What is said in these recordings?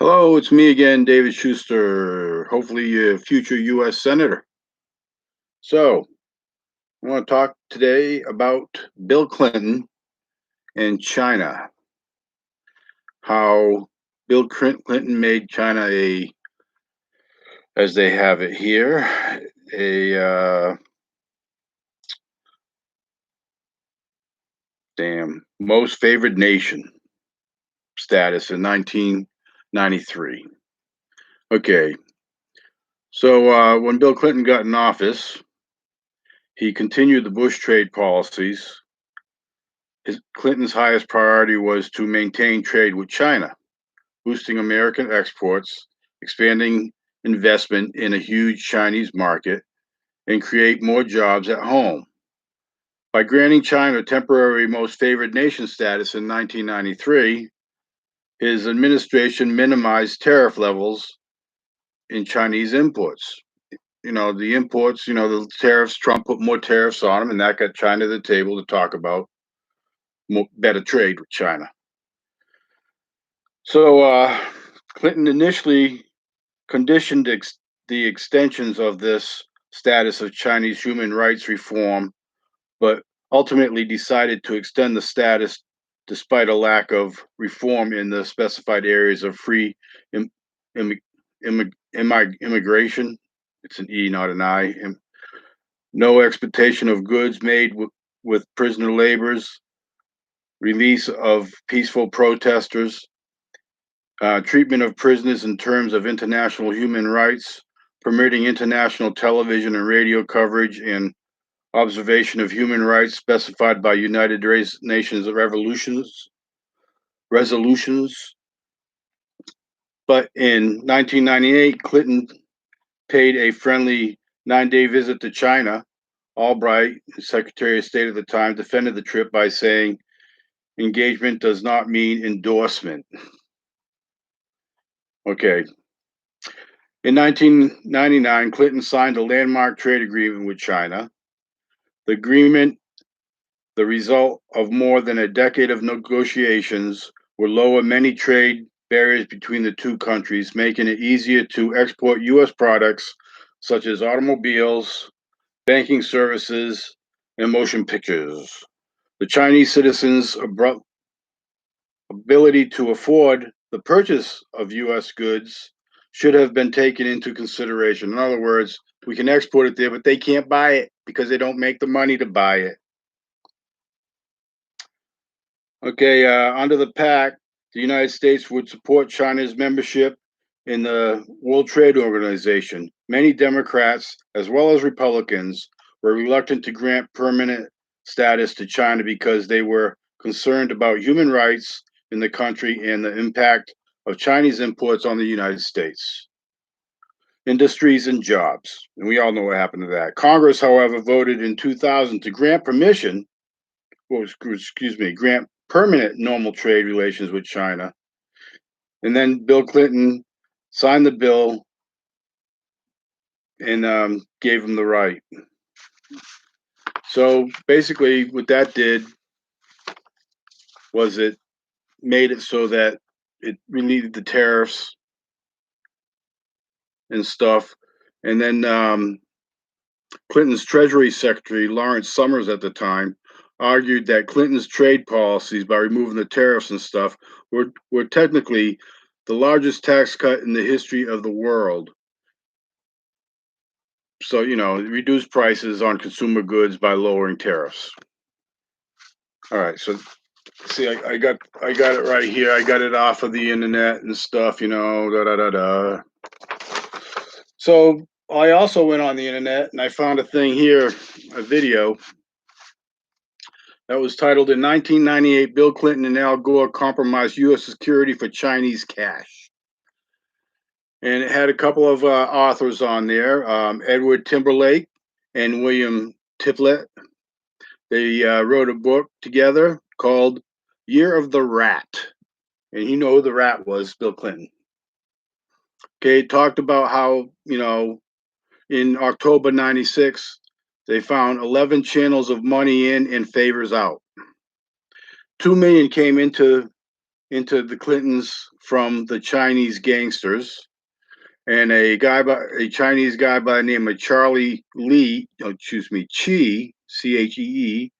Hello, it's me again, David Schuster, hopefully a future U.S. Senator. So, I want to talk today about Bill Clinton and China, how Bill Clinton made China as they have it here, a most favored nation status in 1993. Okay, so when Bill Clinton got in office, he continued the Bush trade policies. Clinton's highest priority was to maintain trade with China, boosting American exports, expanding investment in a huge Chinese market, and create more jobs at home. By granting China temporary most favored nation status in 1993, his administration minimized tariff levels in Chinese imports. The imports, the tariffs, Trump put more tariffs on them, and that got China to the table to talk about better trade with China. So Clinton initially conditioned the extensions of this status of Chinese human rights reform, but ultimately decided to extend the status despite a lack of reform in the specified areas of free Im- immigration. It's an E, not an I. No exportation of goods made with prisoner laborers, release of peaceful protesters, treatment of prisoners in terms of international human rights, permitting international television and radio coverage and observation of human rights specified by United Nations resolutions. But in 1998, Clinton paid a friendly 9-day visit to China. Albright, Secretary of State at the time, defended the trip by saying engagement does not mean endorsement. Okay. In 1999, Clinton signed a landmark trade agreement with China. The agreement, the result of more than a decade of negotiations, will lower many trade barriers between the two countries, making it easier to export U.S. products such as automobiles, banking services, and motion pictures. The Chinese citizens' ability to afford the purchase of U.S. goods should have been taken into consideration. In other words, we can export it there, but they can't buy it because they don't make the money to buy it. Okay, under the pact, the United States would support China's membership in the World Trade Organization. Many Democrats, as well as Republicans, were reluctant to grant permanent status to China because they were concerned about human rights in the country and the impact of Chinese imports on the United States, industries, and jobs. And we all know what happened to that. Congress, however, voted in 2000 to grant grant permanent normal trade relations with China. And then Bill Clinton signed the bill and gave him the right. So basically, what that did was it made it so that it relieved the tariffs and stuff. And then Clinton's Treasury Secretary, Lawrence Summers at the time, argued that Clinton's trade policies, by removing the tariffs and stuff, were technically the largest tax cut in the history of the world. So, reduce prices on consumer goods by lowering tariffs. All right, so see, I got it right here. I got it off of the internet and stuff, da da da da. So I also went on the internet and I found a thing here, a video that was titled "In 1998, Bill Clinton and Al Gore compromised U.S. security for Chinese cash." And it had a couple of authors on there, Edward Timperlake and William Triplett. They wrote a book together called Year of the Rat. And you know who the rat was, Bill Clinton. Okay, talked about how, in October 96, they found 11 channels of money in and favors out. 2 million came into into the Clintons from the Chinese gangsters, and a Chinese guy by the name of Charlie Lee, excuse me, Chi, Chee,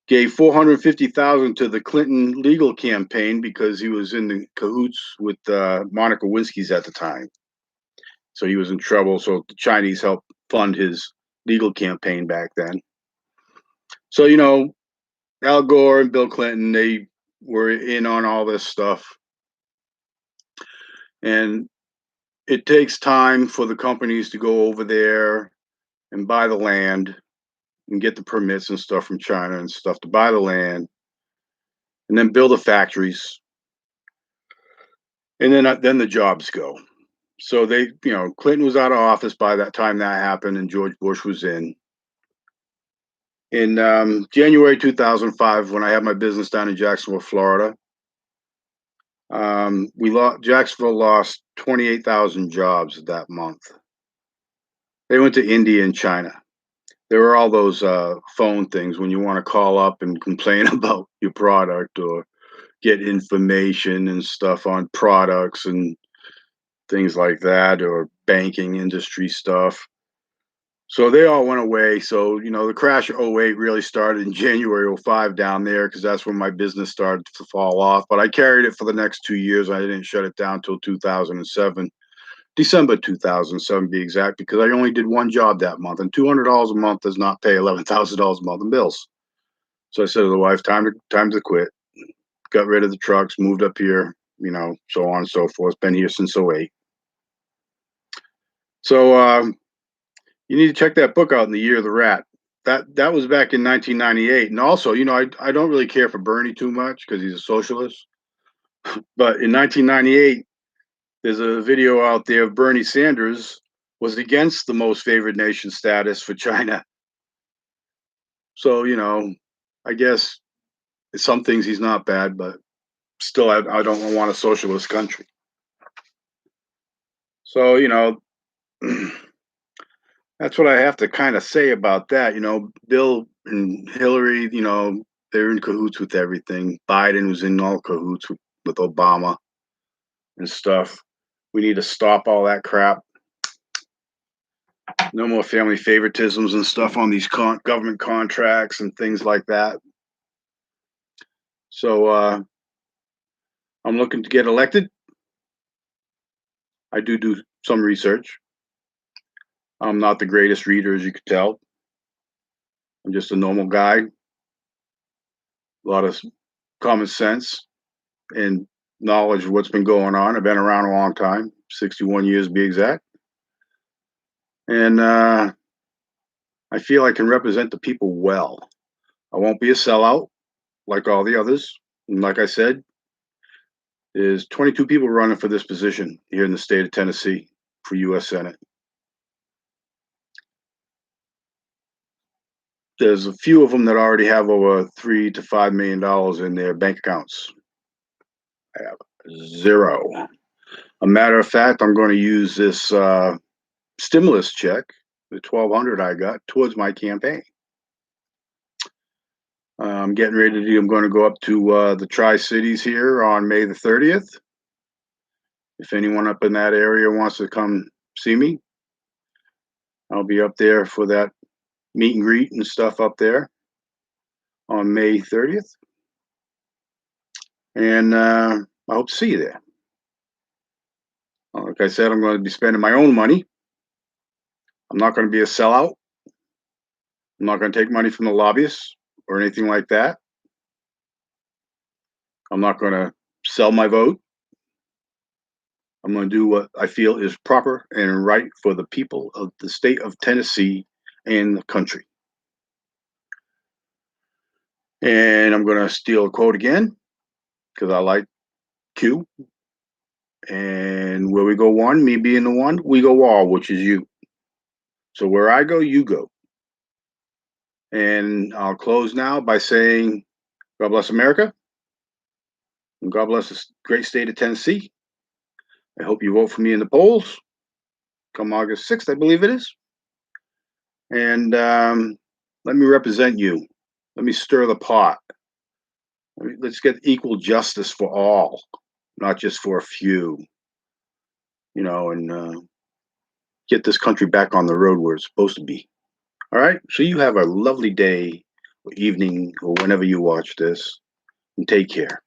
gave 450,000 to the Clinton legal campaign because he was in the cahoots with Monica Lewinsky's at the time. So he was in trouble. So the Chinese helped fund his legal campaign back then. So, Al Gore and Bill Clinton, they were in on all this stuff. And it takes time for the companies to go over there and buy the land and get the permits and stuff from China and stuff to buy the land and then build the factories. And then the jobs go. So Clinton was out of office by that time that happened, and George Bush was in. In January 2005, when I had my business down in Jacksonville, Florida, Jacksonville lost 28,000 jobs that month. They went to India and China. There were all those phone things when you want to call up and complain about your product or get information and stuff on products and things like that, or banking industry stuff. So they all went away. So, the crash of '08 really started in January '05 down there because that's when my business started to fall off. But I carried it for the next 2 years. I didn't shut it down until 2007, December 2007 to be exact, because I only did one job that month. And $200 a month does not pay $11,000 a month in bills. So I said to the wife, time to quit. Got rid of the trucks, moved up here, so on and so forth. Been here since '08. So you need to check that book out, In the Year of the Rat. That was back in 1998. And also, I don't really care for Bernie too much because he's a socialist. But in 1998, there's a video out there of Bernie Sanders was against the most favored nation status for China. So, I guess some things he's not bad, but still, I don't want a socialist country. So, that's what I have to kind of say about that. Bill and Hillary, they're in cahoots with everything. Biden was in all cahoots with Obama and stuff. We need to stop all that crap. No more family favoritisms and stuff on these government contracts and things like that. So I'm looking to get elected. I do some research. I'm not the greatest reader, as you could tell. I'm just a normal guy. A lot of common sense and knowledge of what's been going on. I've been around a long time, 61 years to be exact. And I feel I can represent the people well. I won't be a sellout like all the others. And like I said, there's 22 people running for this position here in the state of Tennessee for U.S. Senate. There's a few of them that already have over $3 to $5 million in their bank accounts. I have zero. A matter of fact, I'm going to use this stimulus check, the $1,200 I got, towards my campaign. I'm getting ready to I'm going to go up to the Tri-Cities here on May the 30th. If anyone up in that area wants to come see me, I'll be up there for that meet and greet and stuff up there on May 30th. And I hope to see you there. Like I said, I'm going to be spending my own money. I'm not going to be a sellout. I'm not going to take money from the lobbyists or anything like that. I'm not going to sell my vote. I'm going to do what I feel is proper and right for the people of the state of Tennessee and the country. And I'm going to steal a quote again because I like Q. And where we go one, me being the one, we go all, which is you. So where I go, you go. And I'll close now by saying, God bless America. And God bless the great state of Tennessee. I hope you vote for me in the polls come August 6th, I believe it is. And let me represent you. Let me stir the pot. I mean, let's get equal justice for all, not just for a few, and get this country back on the road where it's supposed to be. All right. So you have a lovely day or evening or whenever you watch this, and take care.